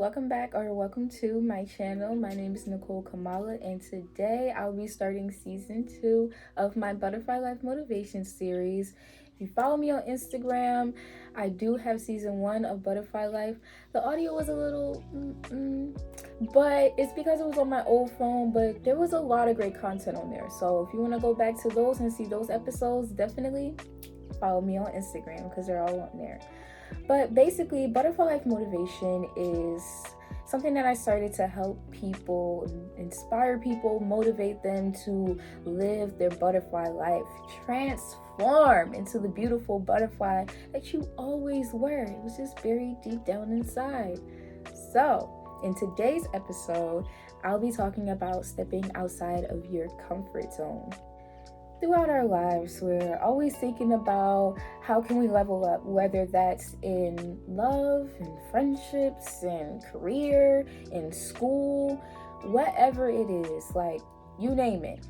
welcome back or welcome to my channel. My name is Nicole Kamala, and today I'll be starting season 2 of my Butterfly Life Motivation series. If you follow me on Instagram, I do have season 1 of Butterfly Life. The audio was a little but it's because it was on my old phone, but there was a lot of great content on there. So if you want to go back to those and see those episodes, definitely follow me on Instagram because they're all on there. But basically, Butterfly Life Motivation is something that I started to help people, inspire people, motivate them to live their butterfly life, transform into the beautiful butterfly that you always were. It was just buried deep down inside. So, in today's episode, I'll be talking about stepping outside of your comfort zone. Throughout our lives, we're always thinking about how can we level up, whether that's in love, in friendships, in career, in school, whatever it is, like you name it.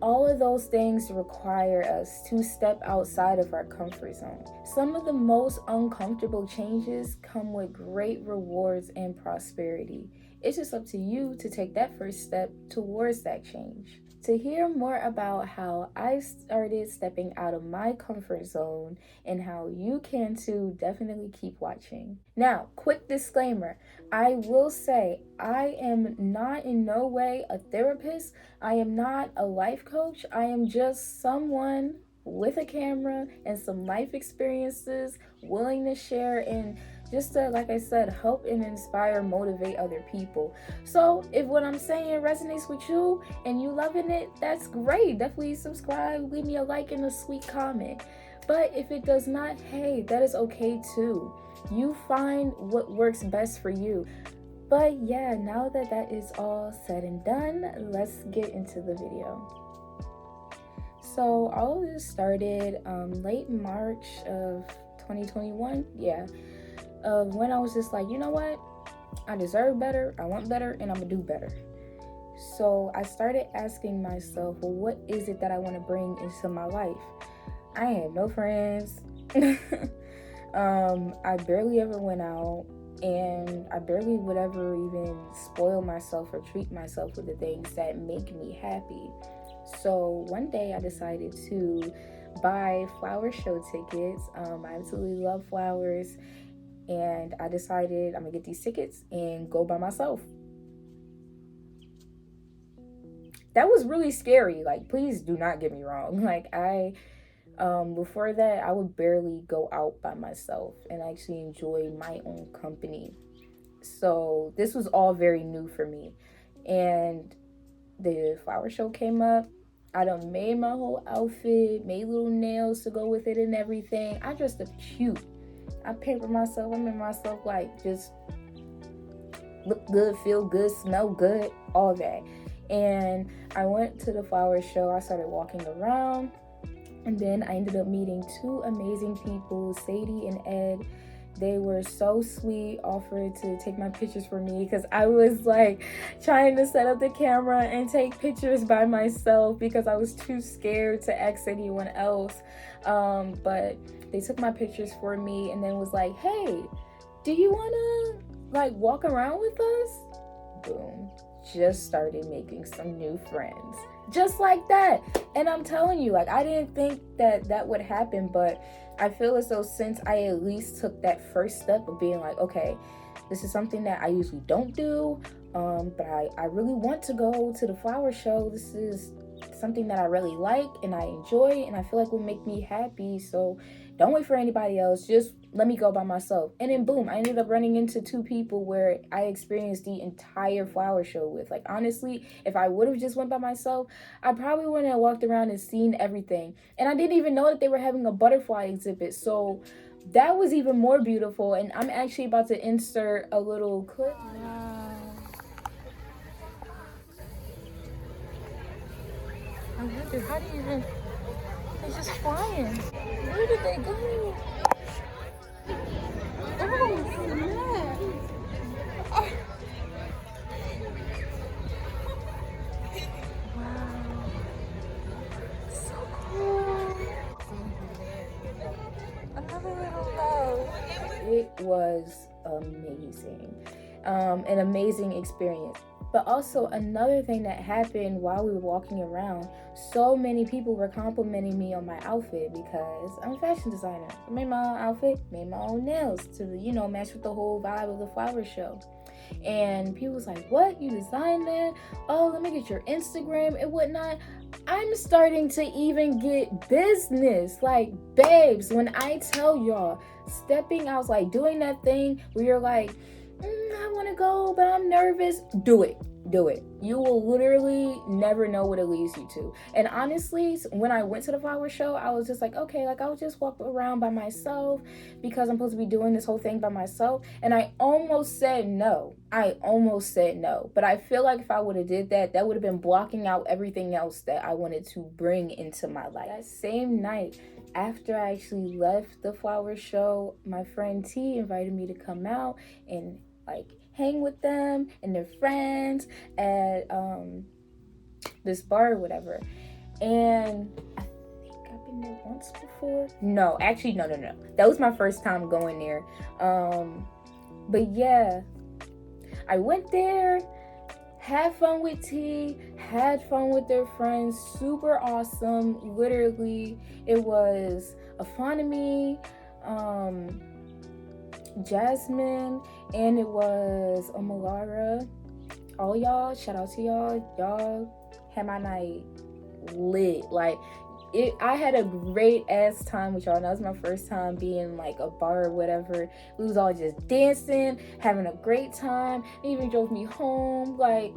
All of those things require us to step outside of our comfort zone. Some of the most uncomfortable changes come with great rewards and prosperity. It's just up to you to take that first step towards that change. To hear more about how I started stepping out of my comfort zone and how you can too, definitely keep watching. Now, quick disclaimer. I will say I am not in no way a therapist. I am not a life coach. I am just someone with a camera and some life experiences willing to share and just to, like I said, help and inspire, motivate other people. So if what I'm saying resonates with you and you loving it, that's great. Definitely subscribe, leave me a like and a sweet comment. But if it does not, hey, that is okay too. You find what works best for you. But yeah, now that that is all said and done, let's get into the video. So all of this started late March of 2021. When I was just like, you know what? I deserve better, I want better, and I'm gonna do better. So I started asking myself, well, what is it that I want to bring into my life? I had no friends. I barely ever went out, and I barely would ever even spoil myself or treat myself with the things that make me happy. So one day I decided to buy flower show tickets. I absolutely love flowers. And I decided I'm gonna get these tickets and go by myself. That was really scary. Like, please do not get me wrong. Like, before that, I would barely go out by myself and actually enjoy my own company. So this was all very new for me. And the flower show came up. I done made my whole outfit, made little nails to go with it and everything. I dressed up cute. I pamper myself. I made myself like just look good, feel good, smell good, all that. And I went to the flower show. I started walking around, and then I ended up meeting two amazing people, Sadie and Ed. They were so sweet, offered to take my pictures for me because I was like trying to set up the camera and take pictures by myself because I was too scared to ask anyone else. But they took my pictures for me and then was like, hey, do you want to like walk around with us? Boom. Just started making some new friends. Just like that. And I'm telling you, like, I didn't think that that would happen, but I feel as though since I at least took that first step of being like, okay, this is something that I usually don't do, but I really want to go to the flower show. This is something that I really like and I enjoy and I feel like will make me happy. So don't wait for anybody else. Just let me go by myself. And then boom, I ended up running into two people where I experienced the entire flower show with. Like, honestly, if I would have just went by myself, I probably wouldn't have walked around and seen everything. And I didn't even know that they were having a butterfly exhibit. So that was even more beautiful. And I'm actually about to insert a little clip. Wow. I wonder, how do you even, they're just flying. Where did they go? Oh, snap. Oh. Wow. So cool. Another little love. It was amazing. an amazing experience. But also another thing that happened while we were walking around, so many people were complimenting me on my outfit because I'm a fashion designer. I made my own outfit, made my own nails to, match with the whole vibe of the flower show. And people was like, what, you designed that? Oh, let me get your Instagram and whatnot. I'm starting to even get business. Like, babes, when I tell y'all, stepping out, like doing that thing where you're like, I want to go, but I'm nervous. Do it. You will literally never know what it leads you to. And honestly, when I went to the flower show, I was just like, okay, like I'll just walk around by myself because I'm supposed to be doing this whole thing by myself. And I almost said no. But I feel like if I would have did that, that would have been blocking out everything else that I wanted to bring into my life. That same night, after I actually left the flower show, my friend T invited me to come out and like hang with them and their friends at this bar or whatever. And I think I've been there once before. No. That was my first time going there. But yeah, I went there, had fun with T, had fun with their friends, super awesome. Literally, it was Afanami, Jasmine, and it was Omalara. All y'all, shout out to y'all had my night lit. Like, I had a great ass time with y'all. And that was my first time being like a bar or whatever. We was all just dancing, having a great time. They even drove me home. Like,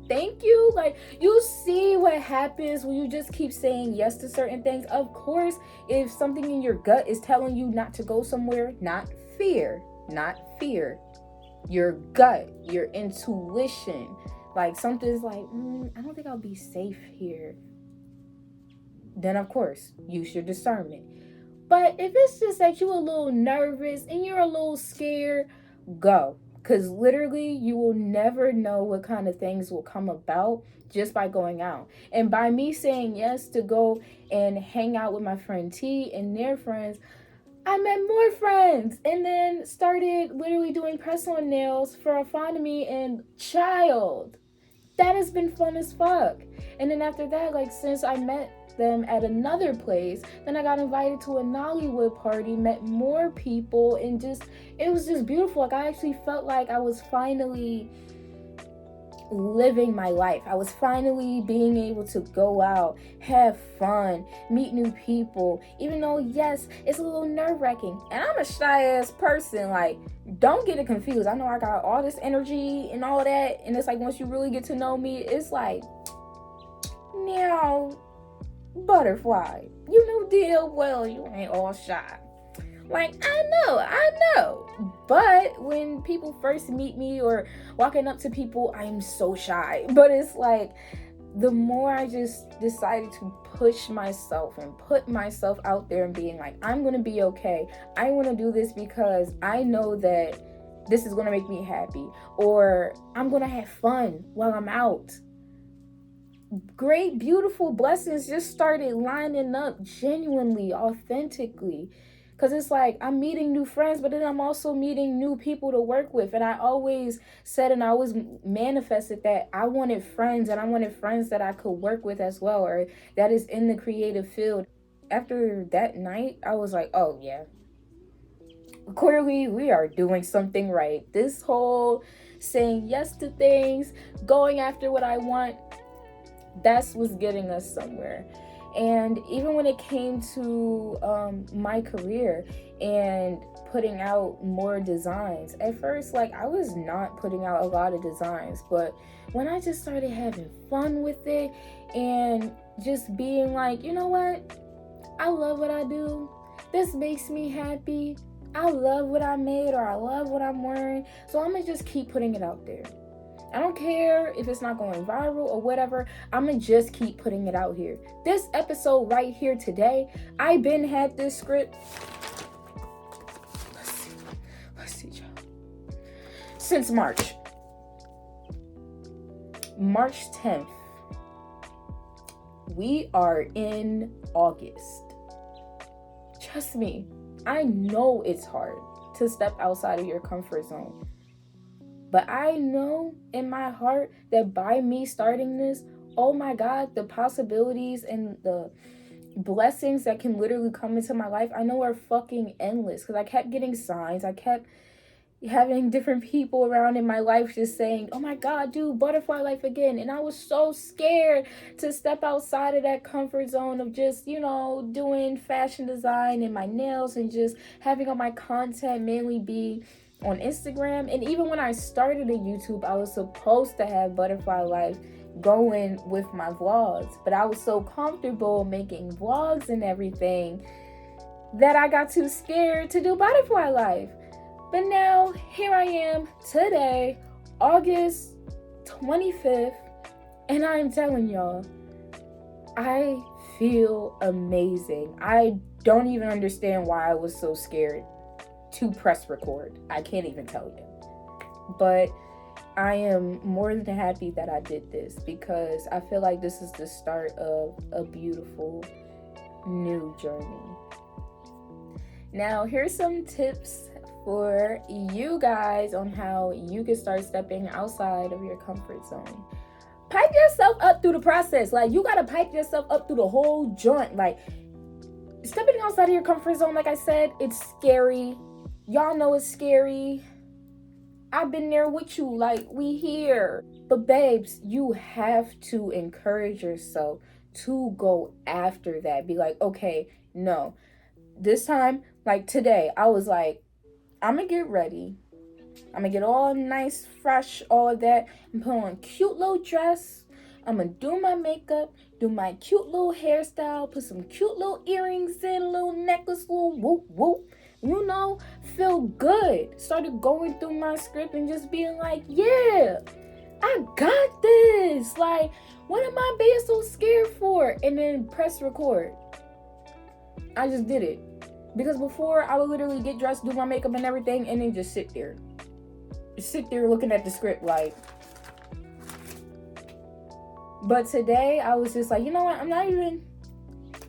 thank you. Like, you see what happens when you just keep saying yes to certain things. Of course, if something in your gut is telling you not to go somewhere, not fear, your gut, your intuition, like something's like, I don't think I'll be safe here, then of course use your discernment. But if it's just that you're a little nervous and you're a little scared, go. Because literally, you will never know what kind of things will come about just by going out. And by me saying yes to go and hang out with my friend T and their friends, I met more friends and then started literally doing press-on nails for Afanami and child. That has been fun as fuck. And then after that, like, since I met them at another place, then I got invited to a Nollywood party, met more people, and it was just beautiful. Like, I actually felt like I was finally living my life. I was finally being able to go out, have fun, meet new people, even though, yes, it's a little nerve-wracking. And I'm a shy-ass person. Like, don't get it confused. I know I got all this energy and all that, and it's like once you really get to know me, it's like, now, butterfly, you know deal well you ain't all shy. Like, I know. But when people first meet me or walking up to people, I'm so shy. But it's like, the more I just decided to push myself and put myself out there and being like, I'm going to be okay. I want to do this because I know that this is going to make me happy. Or I'm going to have fun while I'm out. Great, beautiful blessings just started lining up genuinely, authentically. Because it's like, I'm meeting new friends, but then I'm also meeting new people to work with. And I always said, and I always manifested that I wanted friends, and I wanted friends that I could work with as well, or that is in the creative field. After that night, I was like, oh yeah, clearly we are doing something right. This whole saying yes to things, going after what I want, that's what's getting us somewhere. And even when it came to my career and putting out more designs, at first, like, I was not putting out a lot of designs, but when I just started having fun with it and just being like, you know what, I love what I do, this makes me happy, I love what I made, or I love what I'm wearing, so I'm gonna just keep putting it out there. I don't care if it's not going viral or whatever. I'm going to just keep putting it out here. This episode right here today, I been had this script. Let's see, y'all. Since March 10th. We are in August. Trust me, I know it's hard to step outside of your comfort zone. But I know in my heart that by me starting this, oh my God, the possibilities and the blessings that can literally come into my life, I know are fucking endless. Because I kept getting signs. I kept having different people around in my life just saying, oh my God, dude, butterfly life again. And I was so scared to step outside of that comfort zone of just, doing fashion design and my nails and just having all my content mainly be on Instagram. And even when I started a YouTube, I was supposed to have butterfly life going with my vlogs, but I was so comfortable making vlogs and everything that I got too scared to do butterfly life. But now, here I am today, August 25th, and I'm telling y'all, I feel amazing. I don't even understand why I was so scared to press record. I can't even tell you. But I am more than happy that I did this because I feel like this is the start of a beautiful new journey. Now, here's some tips for you guys on how you can start stepping outside of your comfort zone. Pipe yourself up through the process. Like, you gotta pipe yourself up through the whole joint. Like, stepping outside of your comfort zone, like I said, it's scary. Y'all know it's scary. I've been there with you. Like, we here. But babes, you have to encourage yourself to go after that. Be like, okay, no. This time, like today, I was like, I'm gonna get ready. I'm gonna get all nice, fresh, all of that, and put on a cute little dress. I'm gonna do my makeup, do my cute little hairstyle, put some cute little earrings in, little necklace, little whoop whoop. Feel good. Started going through my script and just being like, yeah, I got this. Like, what am I being so scared for? And then press record. I just did it. Because before, I would literally get dressed, do my makeup and everything, and then just sit there. Sit there looking at the script like. But today, I was just like, you know what? I'm not even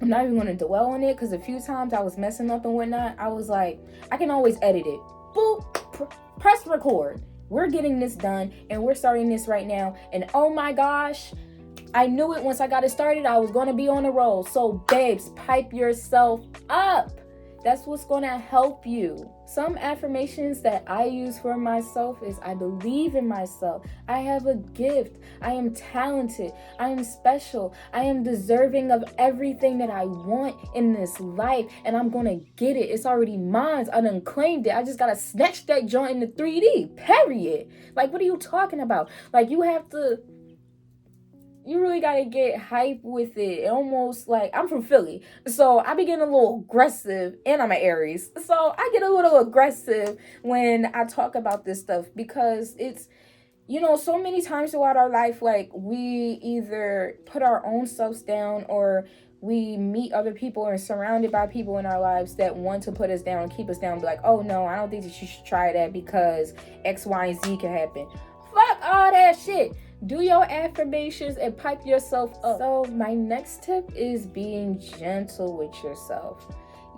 going to dwell on it, because a few times I was messing up and whatnot. I was like, I can always edit it. Boop, press record. We're getting this done, and we're starting this right now. And oh my gosh, I knew it once I got it started. I was going to be on a roll. So babes, pipe yourself up. That's what's going to help you. Some affirmations that I use for myself is I believe in myself. I have a gift. I am talented. I am special. I am deserving of everything that I want in this life. And I'm going to get it. It's already mine. I done claimed it. I just got to snatch that joint into 3D. Period. Like, what are you talking about? Like, you really gotta get hype with it. Almost like, I'm from Philly, so I be getting a little aggressive, and I'm an Aries, so I get a little aggressive when I talk about this stuff, because it's, so many times throughout our life, like, we either put our own selves down, or we meet other people or surrounded by people in our lives that want to put us down and keep us down, be like, oh no, I don't think that you should try that because X, Y, and Z can happen. Fuck all that shit. Do your affirmations and pipe yourself up. So my next tip is being gentle with yourself.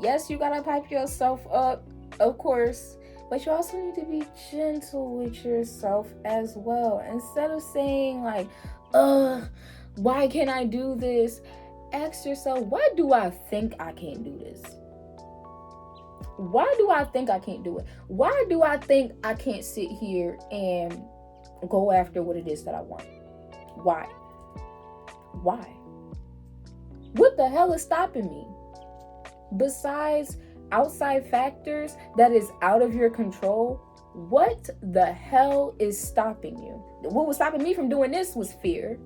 Yes, you gotta pipe yourself up, of course, but you also need to be gentle with yourself as well. Instead of saying like, why can't I do this? Ask yourself, why do I think I can't do this? Why do I think I can't do it? Why do I think I can't sit here and go after what it is that I want? Why? What the hell is stopping me? Besides outside factors that is out of your control, what the hell is stopping you? What was stopping me from doing this was fear.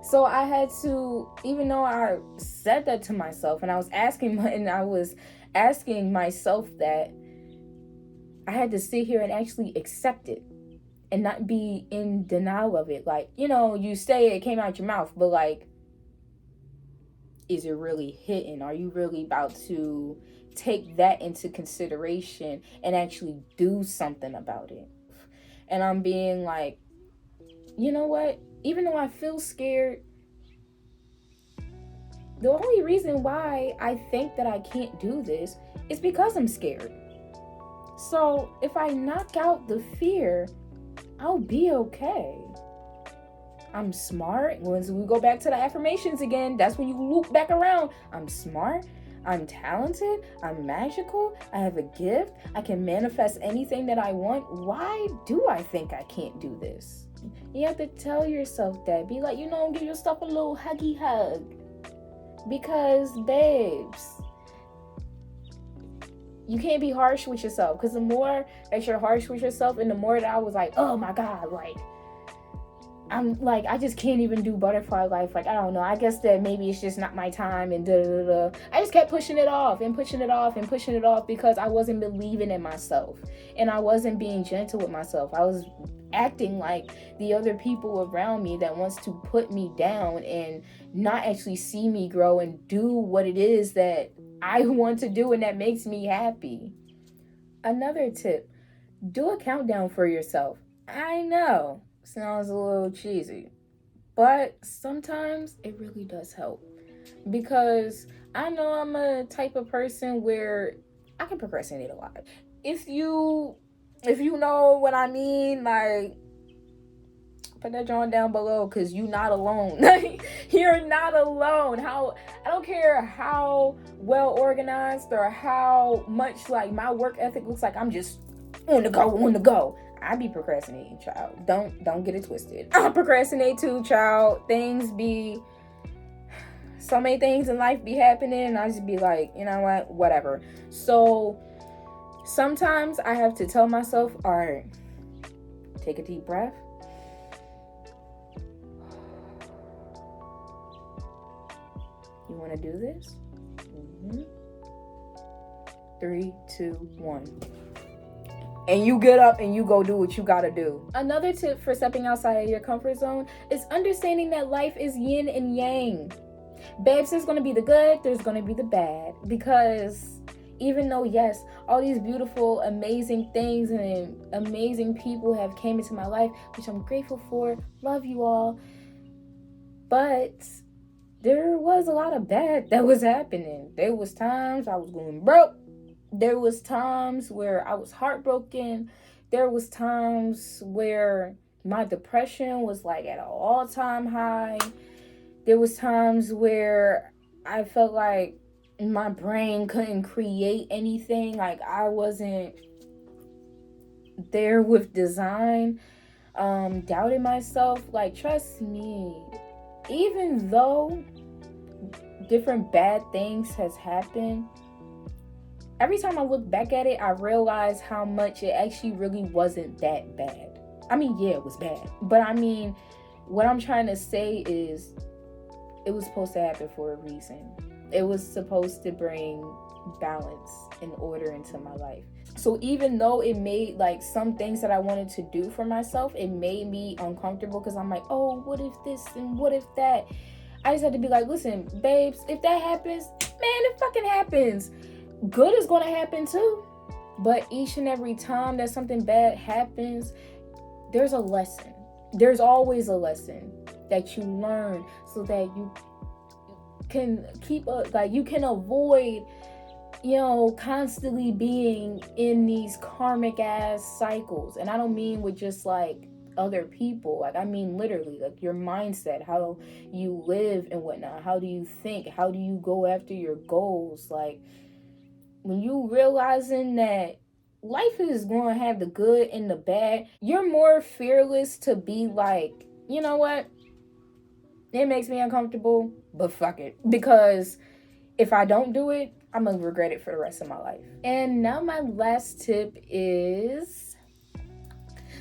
So I had to, even though I said that to myself, and I was asking myself that, I had to sit here and actually accept it and not be in denial of it. Like, you say it came out your mouth, but like, is it really hitting? Are you really about to take that into consideration and actually do something about it? And I'm being like, you know what? Even though I feel scared, the only reason why I think that I can't do this is because I'm scared. So if I knock out the fear, I'll be okay. I'm smart. Once we go back to the affirmations again, that's when you loop back around. I'm smart. I'm talented. I'm magical. I have a gift. I can manifest anything that I want. Why do I think I can't do this? You have to tell yourself that. Be like, give yourself a little huggy hug. Because, babes, you can't be harsh with yourself. Because the more that you're harsh with yourself, and the more that I was like, oh my God, I'm like, I just can't even do butterfly life. I don't know. I guess that maybe it's just not my time and I just kept pushing it off and pushing it off and pushing it off because I wasn't believing in myself and I wasn't being gentle with myself. I was acting like the other people around me that wants to put me down and not actually see me grow and do what it is that I want to do and that makes me happy. Another tip, do a countdown for yourself. I know. Sounds a little cheesy, but sometimes it really does help because I know I'm a type of person where I can procrastinate a lot. If you know what I mean, like, put that joint down below because you're not alone. You're not alone. I don't care how well organized or how much like my work ethic looks like. I'm just on the go. I be procrastinating, child. Don't get it twisted. I procrastinate too, child. So many things in life be happening, and I just be like, you know what, whatever. So sometimes I have to tell myself, all right, take a deep breath. You want to do this? 3, 2, 1. And you get up and you go do what you gotta do. Another tip for stepping outside of your comfort zone is understanding that life is yin and yang. Babes, there's gonna be the good, there's gonna be the bad. Because even though, yes, all these beautiful, amazing things and amazing people have came into my life, which I'm grateful for, love you all. But there was a lot of bad that was happening. There was times I was going broke. There was times where I was heartbroken. There was times where my depression was like at an all-time high. There was times where I felt like my brain couldn't create anything. Like I wasn't there with design. Doubting myself. Like, trust me, even though different bad things has happened, every time I look back at it, I realize how much it actually really wasn't that bad. I mean, yeah, it was bad. But I mean, what I'm trying to say is it was supposed to happen for a reason. It was supposed to bring balance and order into my life. So even though it made like some things that I wanted to do for myself, it made me uncomfortable because I'm like, oh, what if this and what if that? I just had to be like, listen, babes, if that happens, man, it fucking happens. Good is going to happen too. But each and every time that something bad happens, there's a lesson. There's always a lesson that you learn so that you can you can avoid, constantly being in these karmic ass cycles. And I don't mean with just like other people. Like, I mean literally, like your mindset, how you live and whatnot. How do you think? How do you go after your goals? Like, when you realizing that life is going to have the good and the bad, you're more fearless to be like, you know what? It makes me uncomfortable, but fuck it. Because if I don't do it, I'm going to regret it for the rest of my life. And now my last tip is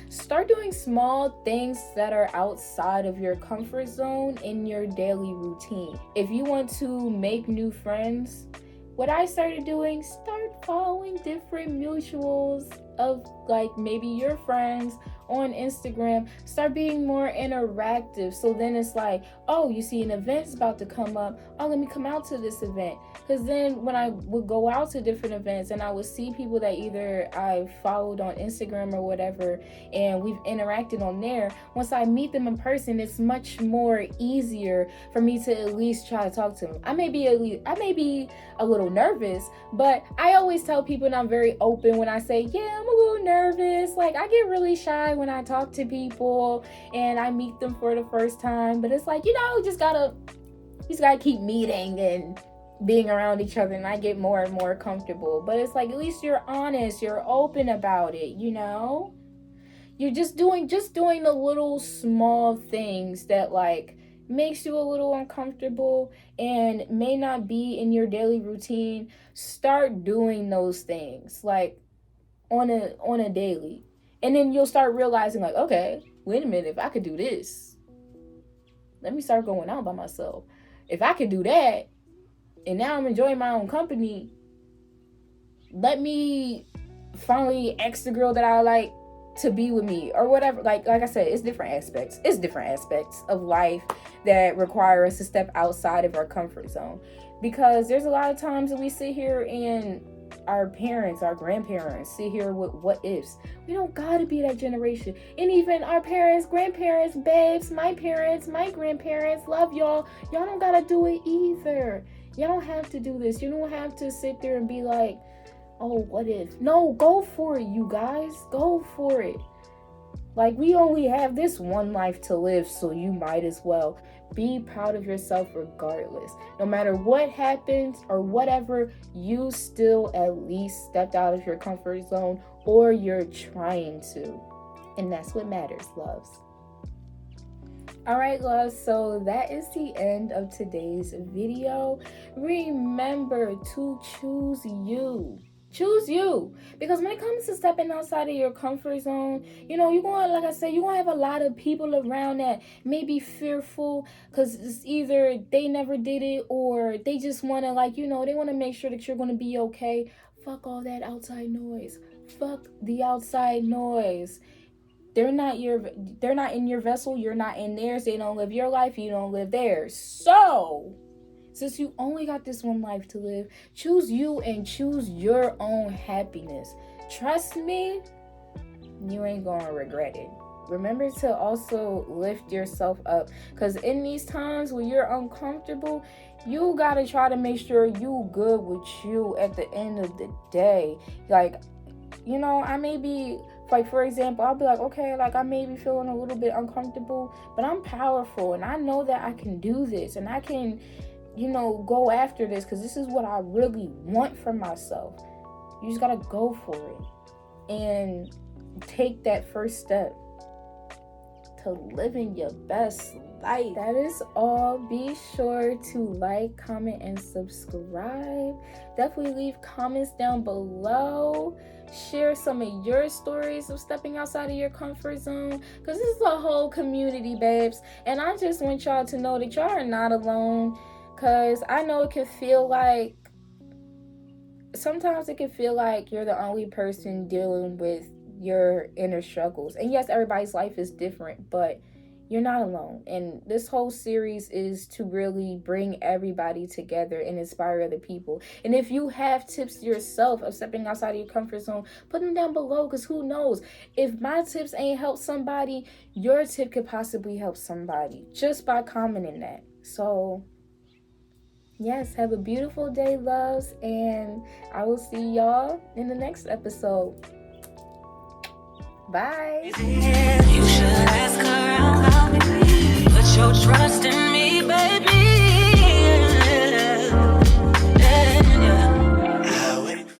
start doing small things that are outside of your comfort zone in your daily routine. If you want to make new friends, what I started doing, start following different mutuals of like maybe your friends on Instagram. Start being more interactive. So then it's like, oh, you see an event's about to come up, oh, let me come out to this event. Because then when I would go out to different events and I would see people that either I followed on Instagram or whatever, and we've interacted on there, once I meet them in person, it's much more easier for me to at least try to talk to them. I may be a little nervous, but I always tell people, and I'm very open when I say, yeah, I'm a little nervous. Like, I get really shy when I talk to people and I meet them for the first time, but it's like, you just gotta keep meeting and being around each other, and I get more and more comfortable. But it's like, at least you're honest, you're open about it, you're just doing the little small things that like makes you a little uncomfortable and may not be in your daily routine. Start doing those things like on a daily, and then you'll start realizing, like, okay, wait a minute, if I could do this, let me start going out by myself. If I could do that, and now I'm enjoying my own company, let me finally ask the girl that I like to be with me or whatever. Like I said, it's different aspects of life that require us to step outside of our comfort zone, because there's a lot of times that we sit here and our parents, our grandparents sit here with what ifs. We don't gotta be that generation. And even our parents, grandparents, babes, my parents, my grandparents, love y'all. Y'all don't gotta do it either. Y'all don't have to do this. You don't have to sit there and be like, oh, what if? No, go for it, you guys. Go for it. Like, we only have this one life to live, so you might as well be proud of yourself regardless. No matter what happens or whatever, you still at least stepped out of your comfort zone, or you're trying to. And that's what matters, loves. All right, loves, so that is the end of today's video. Remember to choose you. Choose you, because when it comes to stepping outside of your comfort zone, you're going, like I said, you're going to have a lot of people around that may be fearful, because it's either they never did it or they just want to, they want to make sure that you're going to be okay. Fuck all that outside noise. Fuck the outside noise. They're not in your vessel. You're not in theirs. They don't live your life. You don't live theirs. So, since you only got this one life to live, choose you and choose your own happiness. Trust me, you ain't gonna regret it. Remember to also lift yourself up, because in these times when you're uncomfortable, you gotta try to make sure you good with you at the end of the day. Like, I may be, like, for example, I'll be like, okay, like, I may be feeling a little bit uncomfortable, but I'm powerful and I know that I can do this and I can go after this, because this is what I really want for myself. You just gotta go for it and take that first step to living your best life. That is all. Be sure to like, comment, and subscribe. Definitely leave comments down below. Share some of your stories of stepping outside of your comfort zone, because this is a whole community, babes, and I just want y'all to know that y'all are not alone. Because I know sometimes it can feel like you're the only person dealing with your inner struggles. And yes, everybody's life is different, but you're not alone. And this whole series is to really bring everybody together and inspire other people. And if you have tips yourself of stepping outside of your comfort zone, put them down below, because who knows? If my tips ain't helped somebody, your tip could possibly help somebody just by commenting that. So yes, have a beautiful day, loves, and I will see y'all in the next episode. Bye. You should ask her out. Put your trust in me, baby.